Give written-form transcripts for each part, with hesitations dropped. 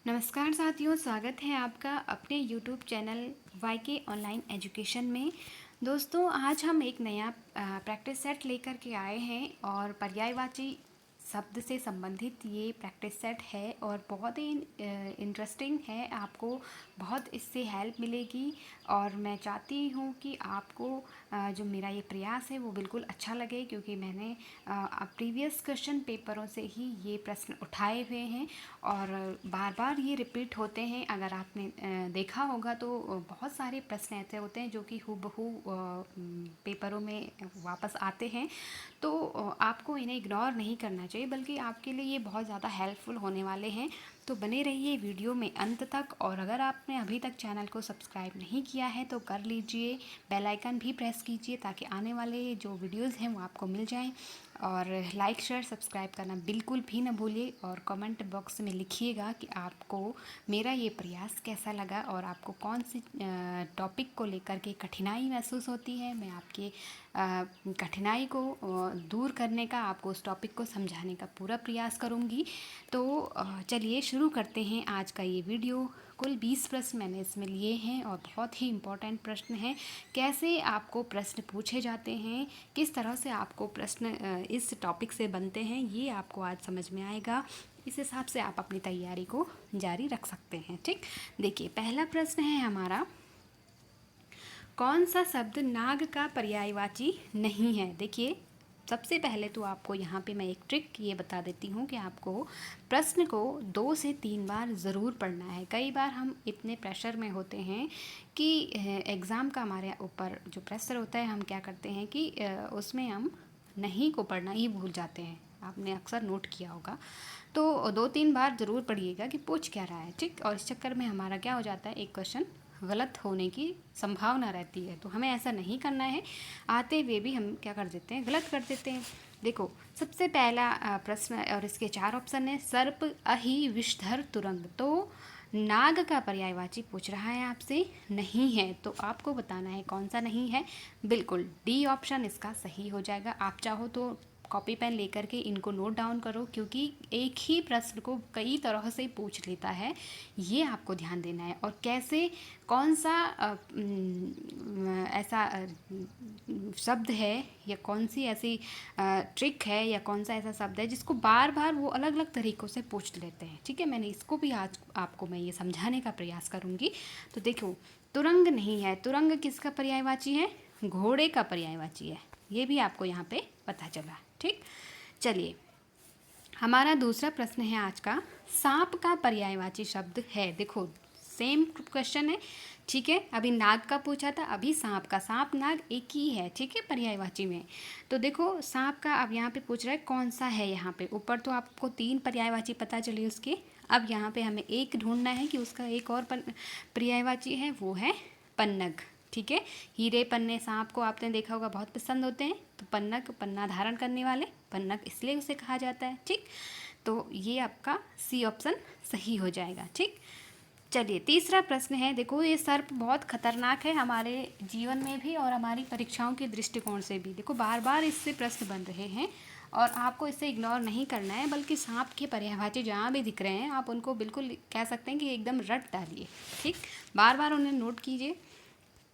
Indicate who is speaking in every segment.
Speaker 1: नमस्कार साथियों, स्वागत है आपका अपने YouTube channel YK online education में। दोस्तों, आज हम एक नया प्रैक्टिस सेट लेकर के आए हैं और पर्यायवाची शब्द से संबंधित ये प्रैक्टिस सेट है और बहुत ही इंटरेस्टिंग है। आपको बहुत इससे हेल्प मिलेगी और मैं चाहती हूँ कि आपको जो मेरा ये प्रयास है वो बिल्कुल अच्छा लगे, क्योंकि मैंने प्रीवियस क्वेश्चन पेपरों से ही ये प्रश्न उठाए हुए हैं और बार बार ये रिपीट होते हैं। अगर आपने देखा होगा तो बहुत सारे प्रश्न ऐसे होते हैं जो कि हूबहू पेपरों में वापस आते हैं। तो आपको इन्हें इग्नोर नहीं करना चाहिए, बल्कि आपके लिए ये बहुत ज़्यादा हेल्पफुल होने वाले हैं। तो बने रहिए वीडियो में अंत तक। और अगर आपने अभी तक चैनल को सब्सक्राइब नहीं किया है तो कर लीजिए, बेल आइकन भी प्रेस कीजिए ताकि आने वाले जो वीडियोस हैं वो आपको मिल जाएं। और लाइक शेयर सब्सक्राइब करना बिल्कुल भी ना भूलिए और कमेंट बॉक्स में लिखिएगा कि आपको मेरा ये प्रयास कैसा लगा और आपको कौन सी टॉपिक को लेकर के कठिनाई महसूस होती है। मैं आपके कठिनाई को दूर करने का, आपको उस टॉपिक को समझाने का पूरा प्रयास करूँगी। तो चलिए शुरू करते हैं आज का ये वीडियो। कुल 20 प्रश्न मैंने इसमें लिए हैं और बहुत ही इम्पोर्टेंट प्रश्न हैं। कैसे आपको प्रश्न पूछे जाते हैं, किस तरह से आपको प्रश्न इस टॉपिक से बनते हैं, ये आपको आज समझ में आएगा। इस हिसाब से आप अपनी तैयारी को जारी रख सकते हैं। ठीक, देखिए पहला प्रश्न है हमारा, कौन सा शब्द नाग का पर्यायवाची नहीं है। देखिए सबसे पहले तो आपको यहाँ पे मैं एक ट्रिक ये बता देती हूँ कि आपको प्रश्न को 2 से 3 बार ज़रूर पढ़ना है। कई बार हम इतने प्रेशर में होते हैं कि एग्ज़ाम का हमारे ऊपर जो प्रेशर होता है, हम क्या करते हैं कि उसमें हम नहीं को पढ़ना ही भूल जाते हैं। आपने अक्सर नोट किया होगा। तो 2-3 बार ज़रूर पढ़िएगा कि पूछ क्या रहा है। ठीक, और इस चक्कर में हमारा क्या हो जाता है, एक क्वेश्चन गलत होने की संभावना रहती है। तो हमें ऐसा नहीं करना है। आते हुए भी हम क्या कर देते हैं, गलत कर देते हैं। देखो सबसे पहला प्रश्न और इसके 4 ऑप्शन है, सर्प, अहि, विषधर, तुरंग। तो नाग का पर्यायवाची पूछ रहा है आपसे, नहीं है। तो आपको बताना है कौन सा नहीं है। बिल्कुल डी ऑप्शन इसका सही हो जाएगा। आप चाहो तो कॉपी पेन लेकर के इनको नोट डाउन करो, क्योंकि एक ही प्रश्न को कई तरह से पूछ लेता है, ये आपको ध्यान देना है। और कैसे, कौन सा ऐसा शब्द है या कौन सी ऐसी ट्रिक है या कौन सा ऐसा शब्द है जिसको बार बार वो अलग अलग तरीक़ों से पूछ लेते हैं। ठीक है, मैंने इसको भी आज आपको मैं ये समझाने का प्रयास करूँगी। तो देखो, तुरंग नहीं है। तुरंग किसका पर्यायवाची है, घोड़े का पर्यायवाची है। ये भी आपको यहाँ पे पता चला। ठीक, चलिए हमारा दूसरा प्रश्न है आज का, सांप का पर्यायवाची शब्द है। देखो सेम क्वेश्चन है। ठीक है, अभी नाग का पूछा था, अभी सांप का। सांप नाग एक ही है, ठीक है, पर्यायवाची में। तो देखो सांप का अब यहाँ पे पूछ रहा है कौन सा है। यहाँ पे ऊपर तो आपको 3 पर्यायवाची पता चली उसके। अब यहाँ पे हमें एक ढूंढना है कि उसका एक और पर्यायवाची है, वो है पन्नग। ठीक है, हीरे पन्ने सांप को आपने देखा होगा बहुत पसंद होते हैं। तो पन्नग, पन्ना धारण करने वाले, पन्नग इसलिए उसे कहा जाता है। ठीक, तो ये आपका सी ऑप्शन सही हो जाएगा। ठीक, चलिए तीसरा प्रश्न है। देखो ये सर्प बहुत खतरनाक है हमारे जीवन में भी और हमारी परीक्षाओं के दृष्टिकोण से भी। देखो बार बार इससे प्रश्न बन रहे हैं और आपको इसे इग्नोर नहीं करना है, बल्कि सांप के पर्यायवाची जहाँ भी दिख रहे हैं आप उनको बिल्कुल कह सकते हैं कि एकदम रट डालिए। ठीक, बार बार उन्हें नोट कीजिए।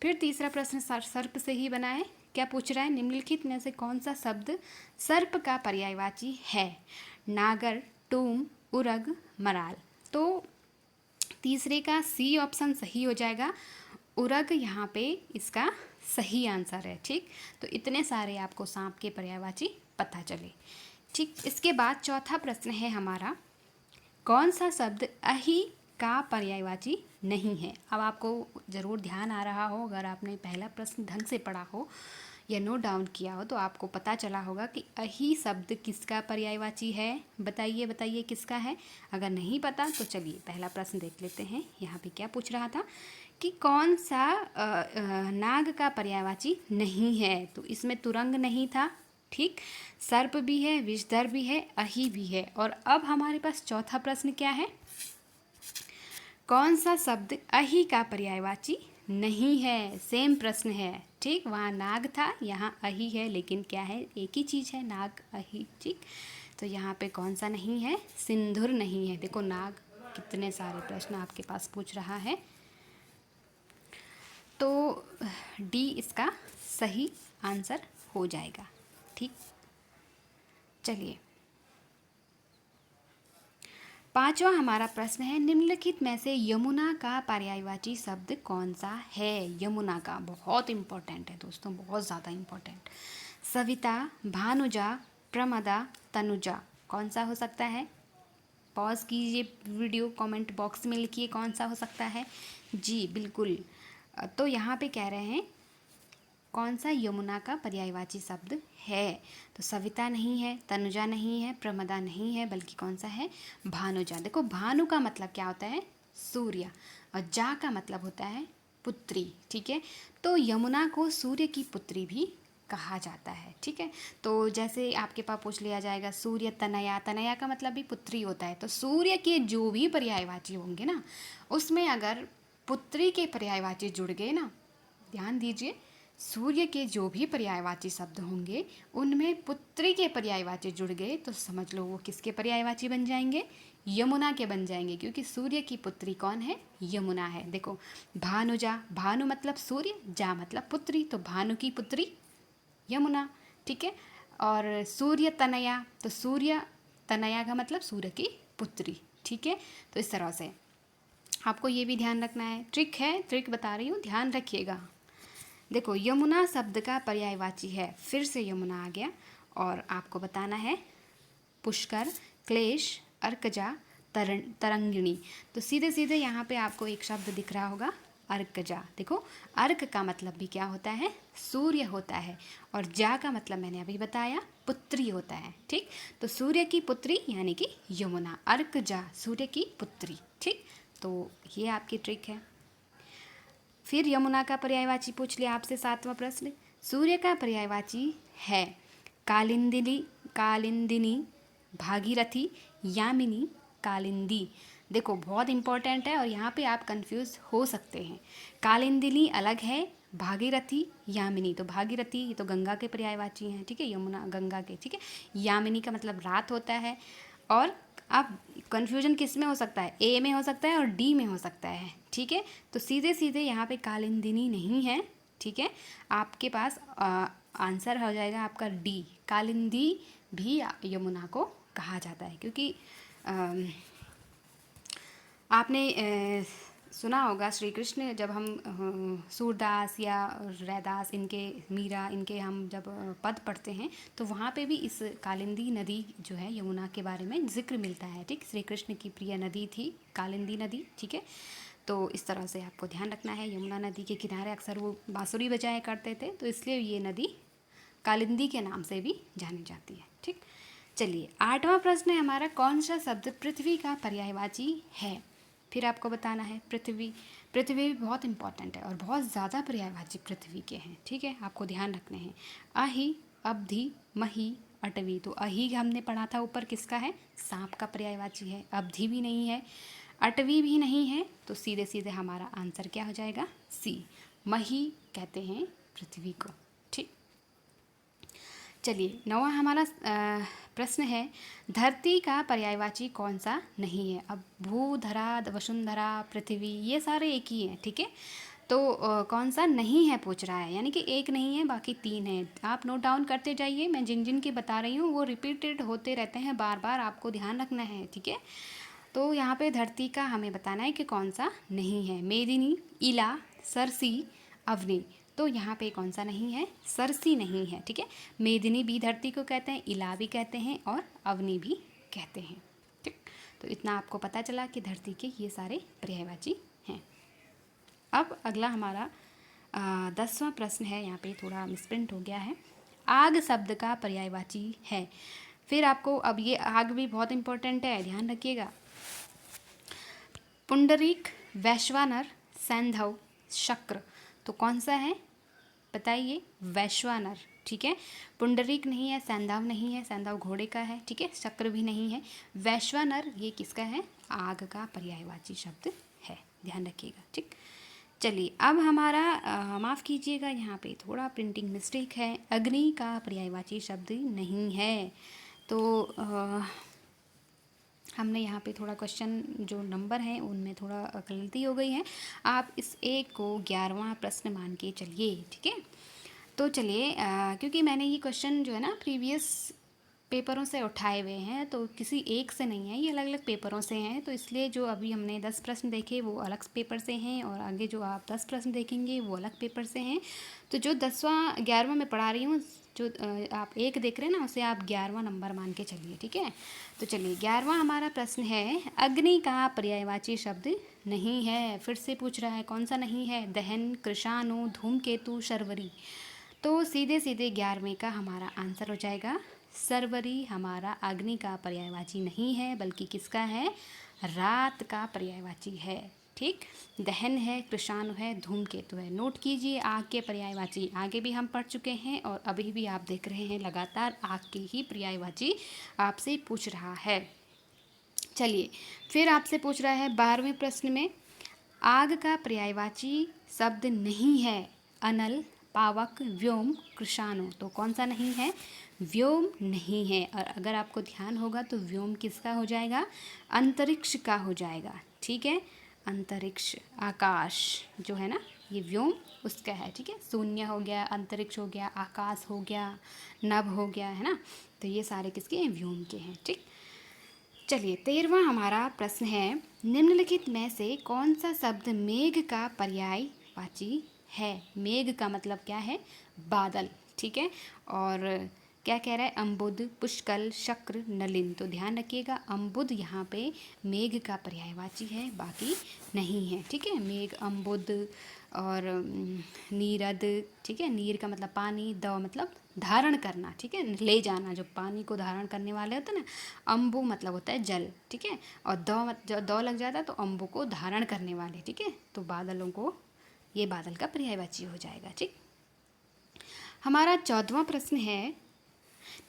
Speaker 1: फिर तीसरा प्रश्न सर्प से ही बना है। क्या पूछ रहा है, निम्नलिखित में से कौन सा शब्द सर्प का पर्यायवाची है। नागर, टूम, उरग, मराल। तो तीसरे का सी ऑप्शन सही हो जाएगा। उरग यहाँ पे इसका सही आंसर है। ठीक, तो इतने सारे आपको सांप के पर्यायवाची पता चले। ठीक, इसके बाद चौथा प्रश्न है हमारा, कौन सा शब्द अहि का पर्यायवाची नहीं है। अब आपको ज़रूर ध्यान आ रहा हो, अगर आपने पहला प्रश्न ढंग से पढ़ा हो या नोट डाउन किया हो तो आपको पता चला होगा कि अहि शब्द किसका पर्यायवाची है। बताइए बताइए किसका है। अगर नहीं पता तो चलिए पहला प्रश्न देख लेते हैं। यहाँ पे क्या पूछ रहा था कि कौन सा नाग का पर्यायवाची नहीं है। तो इसमें तुरंग नहीं था। ठीक, सर्प भी है, विषधर भी है, अहि भी है। और अब हमारे पास चौथा प्रश्न क्या है, कौन सा शब्द अहि का पर्यायवाची नहीं है। सेम प्रश्न है। ठीक, वहाँ नाग था, यहाँ अहि है, लेकिन क्या है, एक ही चीज़ है, नाग अहि। ठीक, तो यहाँ पे कौन सा नहीं है, सिंदूर नहीं है। देखो नाग कितने सारे प्रश्न आपके पास पूछ रहा है। तो डी इसका सही आंसर हो जाएगा। ठीक, चलिए पांचवा हमारा प्रश्न है, निम्नलिखित में से यमुना का पर्यायवाची शब्द कौन सा है। यमुना का बहुत इंपॉर्टेंट है दोस्तों, बहुत ज़्यादा इंपॉर्टेंट। सविता, भानुजा, प्रमदा, तनुजा, कौन सा हो सकता है? पॉज कीजिए वीडियो, कमेंट बॉक्स में लिखिए कौन सा हो सकता है। जी बिल्कुल, तो यहाँ पे कह रहे हैं कौन सा यमुना का पर्यायवाची शब्द है। तो सविता नहीं है, तनुजा नहीं है, प्रमदा नहीं है, बल्कि कौन सा है? भानुजा। देखो भानु का मतलब क्या होता है? सूर्य, और जा का मतलब होता है पुत्री। ठीक है, तो यमुना को सूर्य की पुत्री भी कहा जाता है। ठीक है, तो जैसे आपके पास पूछ लिया जाएगा सूर्य तनया, तनया का मतलब भी पुत्री होता है। तो सूर्य के जो भी पर्यायवाची होंगे ना, उसमें अगर पुत्री के पर्यायवाची जुड़ गए ना, ध्यान दीजिए, सूर्य के जो भी पर्यायवाची शब्द होंगे उनमें पुत्री के पर्यायवाची जुड़ गए तो समझ लो वो किसके पर्यायवाची बन जाएंगे? यमुना के बन जाएंगे, क्योंकि सूर्य की पुत्री कौन है? यमुना है। देखो भानुजा, भानु मतलब सूर्य, जा मतलब पुत्री, तो भानु की पुत्री यमुना। ठीक है, और सूर्य तनया, तो सूर्य तनया का मतलब सूर्य की पुत्री। ठीक है, तो इस तरह से आपको ये भी ध्यान रखना है। ट्रिक है, ट्रिक बता रही हूँ, ध्यान रखिएगा। देखो यमुना शब्द का पर्यायवाची है, फिर से यमुना आ गया, और आपको बताना है पुष्कर, क्लेश, अर्कजा, तरंगिणी। तो सीधे सीधे यहाँ पे आपको एक शब्द दिख रहा होगा, अर्कजा। देखो अर्क का मतलब भी क्या होता है? सूर्य होता है, और जा का मतलब मैंने अभी बताया पुत्री होता है। ठीक, तो सूर्य की पुत्री यानी कि यमुना, अर्कजा सूर्य की पुत्री। ठीक, तो ये आपकी ट्रिक है। फिर यमुना का पर्यायवाची पूछ लिया आपसे, सातवां प्रश्न। सूर्य का पर्यायवाची है कालिंदिनी, कालिंदिनी, भागीरथी, यामिनी, कालिंदी। देखो बहुत इंपॉर्टेंट है, और यहाँ पे आप कंफ्यूज हो सकते हैं। कालिंदिनी अलग है, भागीरथी, यामिनी। तो भागीरथी ये तो गंगा के पर्यायवाची हैं, ठीक है, यमुना गंगा के। ठीक है, यामिनी का मतलब रात होता है। और अब कन्फ्यूजन किस में हो सकता है? ए में हो सकता है और डी में हो सकता है। ठीक है, तो सीधे सीधे यहाँ पे कालिंदिनी नहीं है। ठीक है, आपके पास आंसर हो जाएगा आपका डी, कालिंदी भी यमुना को कहा जाता है। क्योंकि आपने सुना होगा श्री कृष्ण जब हम सूरदास या रैदास, इनके मीरा, इनके हम जब पद पढ़ते हैं तो वहाँ पे भी इस कालिंदी नदी जो है यमुना के बारे में जिक्र मिलता है। ठीक, श्री कृष्ण की प्रिय नदी थी कालिंदी नदी। ठीक है, तो इस तरह से आपको ध्यान रखना है। यमुना नदी के किनारे अक्सर वो बांसुरी बजाया करते थे, तो इसलिए ये नदी कालिंदी के नाम से भी जानी जाती है। ठीक, चलिए आठवां प्रश्न है हमारा, कौन सा शब्द पृथ्वी का पर्यायवाची है? फिर आपको बताना है पृथ्वी। पृथ्वी भी बहुत इंपॉर्टेंट है, और बहुत ज़्यादा पर्यायवाची पृथ्वी के हैं। ठीक है, आपको ध्यान रखने हैं। अहि, अवधि, मही, अटवी। तो अहि हमने पढ़ा था ऊपर, किसका है? सांप का पर्यायवाची है। अवधि भी नहीं है, अटवी भी नहीं है, तो सीधे सीधे हमारा आंसर क्या हो जाएगा? सी, मही कहते हैं पृथ्वी को। ठीक, चलिए नौवां हमारा प्रश्न है, धरती का पर्यायवाची कौन सा नहीं है? अब भू, धरा, वसुंधरा, पृथ्वी ये सारे एक ही हैं। ठीक है, तो कौन सा नहीं है पूछ रहा है, यानी कि एक नहीं है बाकी तीन है। आप नोट डाउन करते जाइए, मैं जिन जिन की बता रही हूँ वो रिपीटेड होते रहते हैं, बार बार आपको ध्यान रखना है। ठीक है, तो यहाँ पे धरती का हमें बताना है कि कौन सा नहीं है। मेदिनी, इला, सरसी, अवनी। तो यहाँ पे कौन सा नहीं है? सरसी नहीं है। ठीक है, मेदिनी भी धरती को कहते हैं, इला भी कहते हैं, और अवनी भी कहते हैं। ठीक, तो इतना आपको पता चला कि धरती के ये सारे पर्यायवाची हैं। अब अगला हमारा 10वां प्रश्न है, यहाँ पे थोड़ा मिसप्रिंट हो गया है। आग शब्द का पर्यायवाची है। फिर आपको, अब ये आग भी बहुत इंपॉर्टेंट है, ध्यान रखिएगा। पुंडरीक, वैश्वानर, सैंधव, शक्र। तो कौन सा है बताइए? वैश्वानर। ठीक है, पुंडरीक नहीं है, सैंधव नहीं है, सैंधव घोड़े का है। ठीक है, शक्र भी नहीं है, वैश्वानर ये किसका है? आग का पर्यायवाची शब्द है, ध्यान रखिएगा। ठीक, चलिए अब हमारा माफ़ कीजिएगा, यहाँ पे थोड़ा प्रिंटिंग मिस्टेक है। अग्नि का पर्यायवाची शब्द नहीं है। तो हमने यहाँ पे थोड़ा क्वेश्चन जो नंबर हैं उनमें थोड़ा गलती हो गई है। आप इस एक को 11वां प्रश्न मान के चलिए, ठीक है। तो चलिए, क्योंकि मैंने ये क्वेश्चन जो है ना प्रीवियस पेपरों से उठाए हुए हैं, तो किसी एक से नहीं है, ये अलग अलग पेपरों से हैं, तो इसलिए जो अभी हमने 10 प्रश्न देखे वो अलग पेपर से हैं, और आगे जो आप 10 प्रश्न देखेंगे वो अलग पेपर से हैं। तो जो 10वां 11वां मैं पढ़ा रही हूँ, जो आप एक देख रहे हैं ना, उसे आप 11वां नंबर मान के चलिए, ठीक है। तो चलिए, 11वां हमारा प्रश्न है, अग्नि का पर्यायवाची शब्द नहीं है। फिर से पूछ रहा है, कौन सा नहीं है? दहन, कृशाणु, धूमकेतु, शर्वरी। तो सीधे सीधे 11वें का हमारा आंसर हो जाएगा शर्वरी। हमारा अग्नि का पर्यायवाची नहीं है, बल्कि किसका है? रात का पर्यायवाची है, ठीक। दहन है, कृशाणु है, धूमकेतु है। नोट कीजिए, आग के पर्यायवाची आगे भी हम पढ़ चुके हैं, और अभी भी आप देख रहे हैं लगातार आग के ही पर्यायवाची आपसे पूछ रहा है। चलिए, फिर आपसे पूछ रहा है 12वें प्रश्न में, आग का पर्यायवाची शब्द नहीं है। अनल, पावक, व्योम, कृशाणु। तो कौन सा नहीं है? व्योम नहीं है। और अगर आपको ध्यान होगा तो व्योम किसका हो जाएगा? अंतरिक्ष का हो जाएगा, ठीक है। अंतरिक्ष, आकाश जो है ना, ये व्योम उसका है, ठीक है। शून्य हो गया, अंतरिक्ष हो गया, आकाश हो गया, नभ हो गया, है ना। तो ये सारे किसके हैं? व्योम के हैं, ठीक। चलिए, 13वां हमारा प्रश्न है, निम्नलिखित में से कौन सा शब्द मेघ का पर्यायवाची है? मेघ का मतलब क्या है? बादल, ठीक है। और क्या कह रहा है? अम्बुद, पुष्कल, शक्र, नलिन। तो ध्यान रखिएगा, अम्बुद यहाँ पे मेघ का पर्यायवाची है, बाकी नहीं है, ठीक है। मेघ, अम्बुद और नीरद, ठीक है। नीर का मतलब पानी, द मतलब धारण करना, ठीक है, ले जाना, जो पानी को धारण करने वाले होते हैं ना। अम्बु मतलब होता है जल, ठीक है। और द लग जाता है तो अम्बु को धारण करने वाले, ठीक है। तो बादलों को, ये बादल का पर्यायवाची हो जाएगा, ठीक। हमारा 14वां प्रश्न है,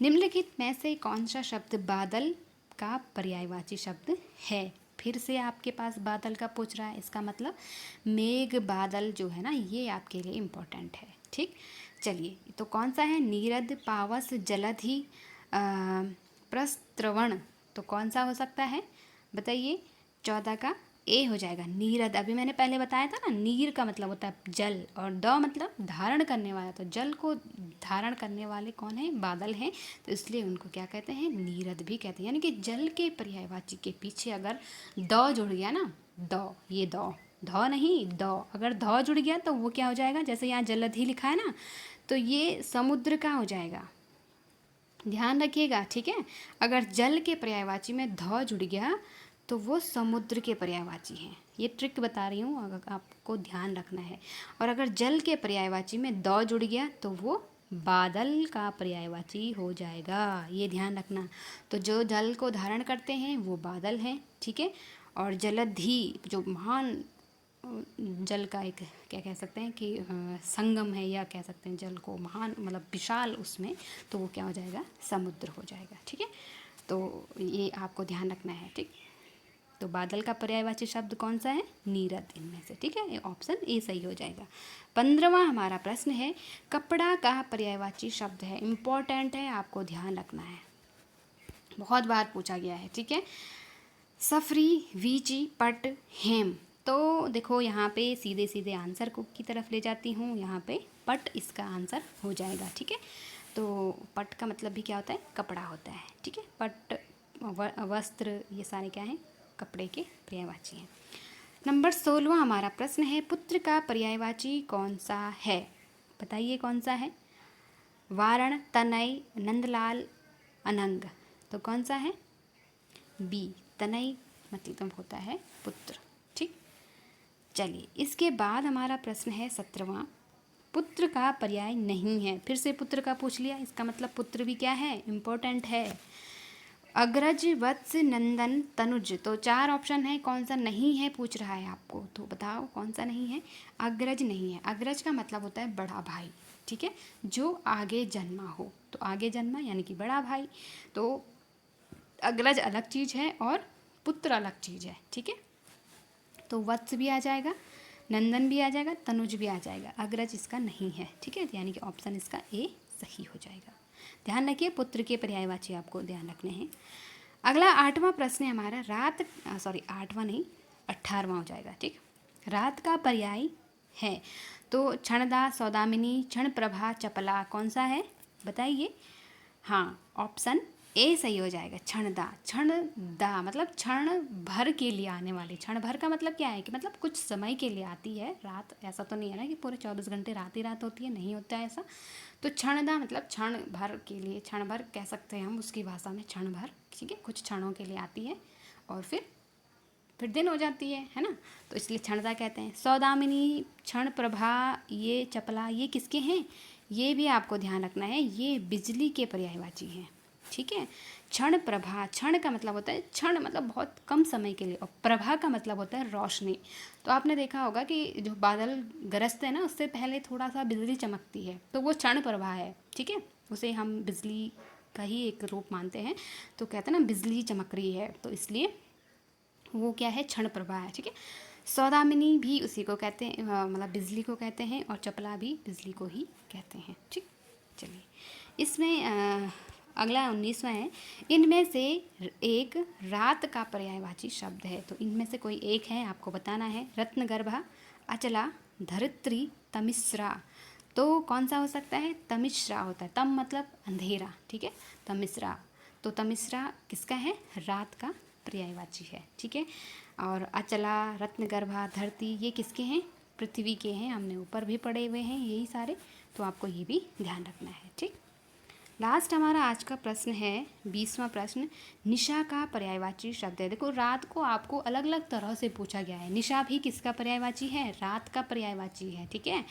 Speaker 1: निम्नलिखित में से कौन सा शब्द बादल का पर्यायवाची शब्द है? फिर से आपके पास बादल का पूछ रहा है, इसका मतलब मेघ, बादल जो है ना, ये आपके लिए इम्पोर्टेंट है, ठीक। चलिए, तो कौन सा है? नीरद, पावस, जलधि, प्रस्त्रवण। तो कौन सा हो सकता है? बताइए। 14 का ए हो जाएगा, नीरद। अभी मैंने पहले बताया था ना, नीर का मतलब होता है जल, और द मतलब धारण करने वाला। तो जल को धारण करने वाले कौन है? बादल हैं। तो इसलिए उनको क्या कहते हैं? नीरद भी कहते हैं। यानी कि जल के पर्यायवाची के पीछे अगर द जुड़ गया ना, द, ये द नहीं, द, अगर ध जुड़ गया तो वो क्या हो जाएगा? जैसे यहाँ जलधि लिखा है ना, तो ये समुद्र का हो जाएगा। ध्यान रखिएगा, ठीक है। अगर जल के पर्यायवाची में ध जुड़ गया तो वो समुद्र के पर्यायवाची हैं। ये ट्रिक बता रही हूँ, अगर आपको ध्यान रखना है। और अगर जल के पर्यायवाची में द जुड़ गया तो वो बादल का पर्यायवाची हो जाएगा, ये ध्यान रखना। तो जो जल को धारण करते हैं वो बादल हैं, ठीक है। और जलधि जो महान जल का एक, क्या कह सकते हैं कि संगम है, या कह सकते हैं जल को महान मतलब विशाल उसमें, तो वो क्या हो जाएगा? समुद्र हो जाएगा, ठीक है। तो ये आपको ध्यान रखना है, ठीक। तो बादल का पर्यायवाची शब्द कौन सा है? नीरद, इनमें से, ठीक है। ऑप्शन ए सही हो जाएगा। 15वां हमारा प्रश्न है, कपड़ा का पर्यायवाची शब्द है। इम्पोर्टेंट है, आपको ध्यान रखना है, बहुत बार पूछा गया है, ठीक है। सफरी, वीची, पट, हेम। तो देखो, यहाँ पे सीधे सीधे आंसर को की तरफ ले जाती हूँ। यहाँ पे पट इसका आंसर हो जाएगा, ठीक है। तो पट का मतलब भी क्या होता है? कपड़ा होता है, ठीक है। पट, वस्त्र, ये सारे क्या हैं? कपड़े के पर्यायवाची हैं। नंबर 16वां हमारा प्रश्न है, पुत्र का पर्यायवाची कौन सा है? बताइए कौन सा है? वारण, तनय, नंदलाल, अनंग। तो कौन सा है? बी, तनय मतलब होता है पुत्र, ठीक। चलिए, इसके बाद हमारा प्रश्न है 17वां, पुत्र का पर्याय नहीं है। फिर से पुत्र का पूछ लिया, इसका मतलब पुत्र भी क्या है? इम्पोर्टेंट है। अग्रज, वत्स, नंदन, तनुज। तो 4 ऑप्शन है, कौन सा नहीं है पूछ रहा है आपको, तो बताओ कौन सा नहीं है? अग्रज नहीं है। अग्रज का मतलब होता है बड़ा भाई, ठीक है, जो आगे जन्मा हो। तो आगे जन्मा यानी कि बड़ा भाई। तो अग्रज अलग चीज़ है और पुत्र अलग चीज़ है, ठीक है। तो वत्स भी आ जाएगा, नंदन भी आ जाएगा, तनुज भी आ जाएगा। अग्रज इसका नहीं है, ठीक है। यानी कि ऑप्शन इसका ए सही हो जाएगा। ध्यान रखिए, पुत्र के पर्यायवाची आपको ध्यान रखने हैं। अगला 8वां प्रश्न है हमारा, रात, सॉरी 8वां नहीं 18वां हो जाएगा, ठीक। रात का पर्याय है, तो क्षणदा, सौदामिनी, क्षण प्रभा, चपला, कौन सा है बताइए। हाँ, ऑप्शन ए सही हो जाएगा, क्षणदा। क्षणदा मतलब क्षण भर के लिए आने वाली। क्षण भर का मतलब क्या है कि मतलब कुछ समय के लिए आती है रात, ऐसा तो नहीं है ना कि पूरे 24 घंटे रात ही रात होती है, नहीं होता है ऐसा। तो क्षणदा मतलब क्षण भर के लिए, क्षण भर कह सकते हैं हम उसकी भाषा में, क्षण भर, ठीक है, कुछ क्षणों के लिए आती है और फिर दिन हो जाती है ना, तो इसलिए क्षणदा कहते हैं। सौदामिनी, क्षण प्रभा, ये चपला, ये किसके हैं, ये भी आपको ध्यान रखना है, ये बिजली के पर्यायवाची हैं, ठीक है। क्षण प्रभा, क्षण का मतलब होता है, क्षण मतलब बहुत कम समय के लिए, और प्रभा का मतलब होता है रोशनी। तो आपने देखा होगा कि जो बादल गरजते हैं ना, उससे पहले थोड़ा सा बिजली चमकती है, तो वो क्षण प्रभा है, ठीक है। उसे हम बिजली का ही एक रूप मानते हैं, तो कहते हैं ना बिजली चमक रही है, तो इसलिए वो क्या है, क्षण प्रभा है, ठीक है। सौदामिनी भी उसी को कहते हैं, मतलब बिजली को कहते हैं, और चपला भी बिजली को ही कहते हैं, ठीक। चलिए, इसमें अगला 19वां है, इनमें से एक रात का पर्यायवाची शब्द है, तो इनमें से कोई एक है, आपको बताना है। रत्नगर्भा, अचला, धरित्री, तमिश्रा, तो कौन सा हो सकता है, तमिश्रा होता है। तम मतलब अंधेरा, ठीक है, तमिश्रा, तो तमिश्रा किसका है, रात का पर्यायवाची है, ठीक है। और अचला, रत्नगर्भा, धरती, ये किसके हैं, पृथ्वी के हैं, हमने ऊपर भी पढ़े हुए हैं यही सारे, तो आपको ये भी ध्यान रखना है, ठीक। लास्ट हमारा आज का प्रश्न है 20वां प्रश्न, निशा का पर्यायवाची शब्द है। देखो, रात को आपको अलग अलग तरह से पूछा गया है, निशा भी किसका पर्यायवाची है, रात का पर्यायवाची है, ठीक है।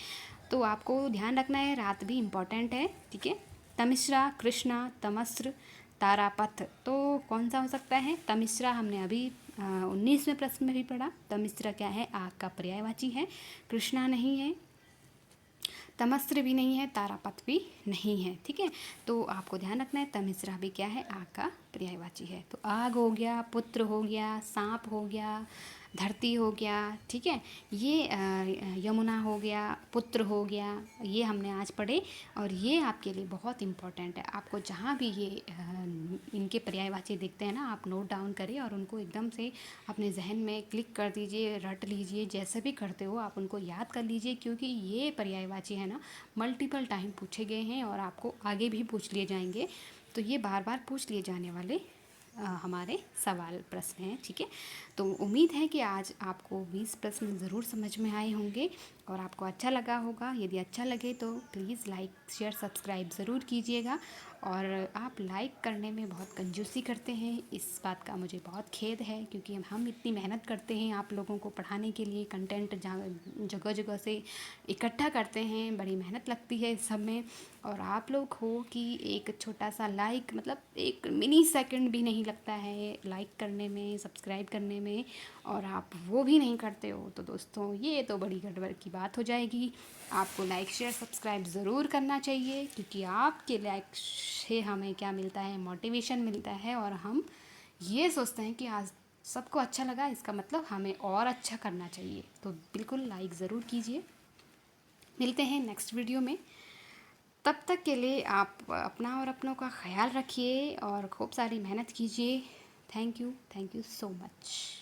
Speaker 1: तो आपको ध्यान रखना है, रात भी इम्पॉर्टेंट है, ठीक है। तमिश्रा, कृष्णा, तमस्र, तारापथ, तो कौन सा हो सकता है, तमिश्रा हमने अभी 19वें प्रश्न में भी पढ़ा, तमिश्रा क्या है, आग का पर्यायवाची है। कृष्णा नहीं है, तमस्र भी नहीं है, तारापथ भी नहीं है, ठीक है। तो आपको ध्यान रखना है, तमिश्रा भी क्या है, आग का पर्यायवाची है। तो आग हो गया, पुत्र हो गया, सांप हो गया, धरती हो गया, ठीक है, ये यमुना हो गया, पुत्र हो गया, ये हमने आज पढ़े, और ये आपके लिए बहुत इम्पोर्टेंट है। आपको जहाँ भी ये इनके पर्यायवाची दिखते हैं ना, आप नोट डाउन करिए और उनको एकदम से अपने जहन में क्लिक कर दीजिए, रट लीजिए, जैसे भी करते हो आप उनको याद कर लीजिए, क्योंकि ये पर्यायवाची है ना, मल्टीपल टाइम पूछे गए हैं और आपको आगे भी पूछ लिए जाएंगे, तो ये बार बार पूछ लिए जाने वाले हमारे सवाल प्रश्न हैं, ठीक है। तो उम्मीद है कि आज आपको 20 प्रश्न ज़रूर समझ में आए होंगे और आपको अच्छा लगा होगा। यदि अच्छा लगे तो प्लीज़ लाइक शेयर सब्सक्राइब ज़रूर कीजिएगा, और आप लाइक करने में बहुत कंजूसी करते हैं, इस बात का मुझे बहुत खेद है, क्योंकि हम इतनी मेहनत करते हैं आप लोगों को पढ़ाने के लिए, कंटेंट जगह जगह से इकट्ठा करते हैं, बड़ी मेहनत लगती है इस सब में, और आप लोग हो कि एक छोटा सा लाइक, मतलब एक मिनी सेकंड भी नहीं लगता है लाइक करने में, सब्सक्राइब करने में, और आप वो भी नहीं करते हो, तो दोस्तों ये तो बड़ी गड़बड़ की बात हो जाएगी। आपको लाइक शेयर सब्सक्राइब ज़रूर करना चाहिए, क्योंकि आपके लाइक से हमें क्या मिलता है, मोटिवेशन मिलता है, और हम ये सोचते हैं कि आज सबको अच्छा लगा, इसका मतलब हमें और अच्छा करना चाहिए, तो बिल्कुल लाइक ज़रूर कीजिए। मिलते हैं नेक्स्ट वीडियो में, तब तक के लिए आप अपना और अपनों का ख्याल रखिए और खूब सारी मेहनत कीजिए। Thank you so much.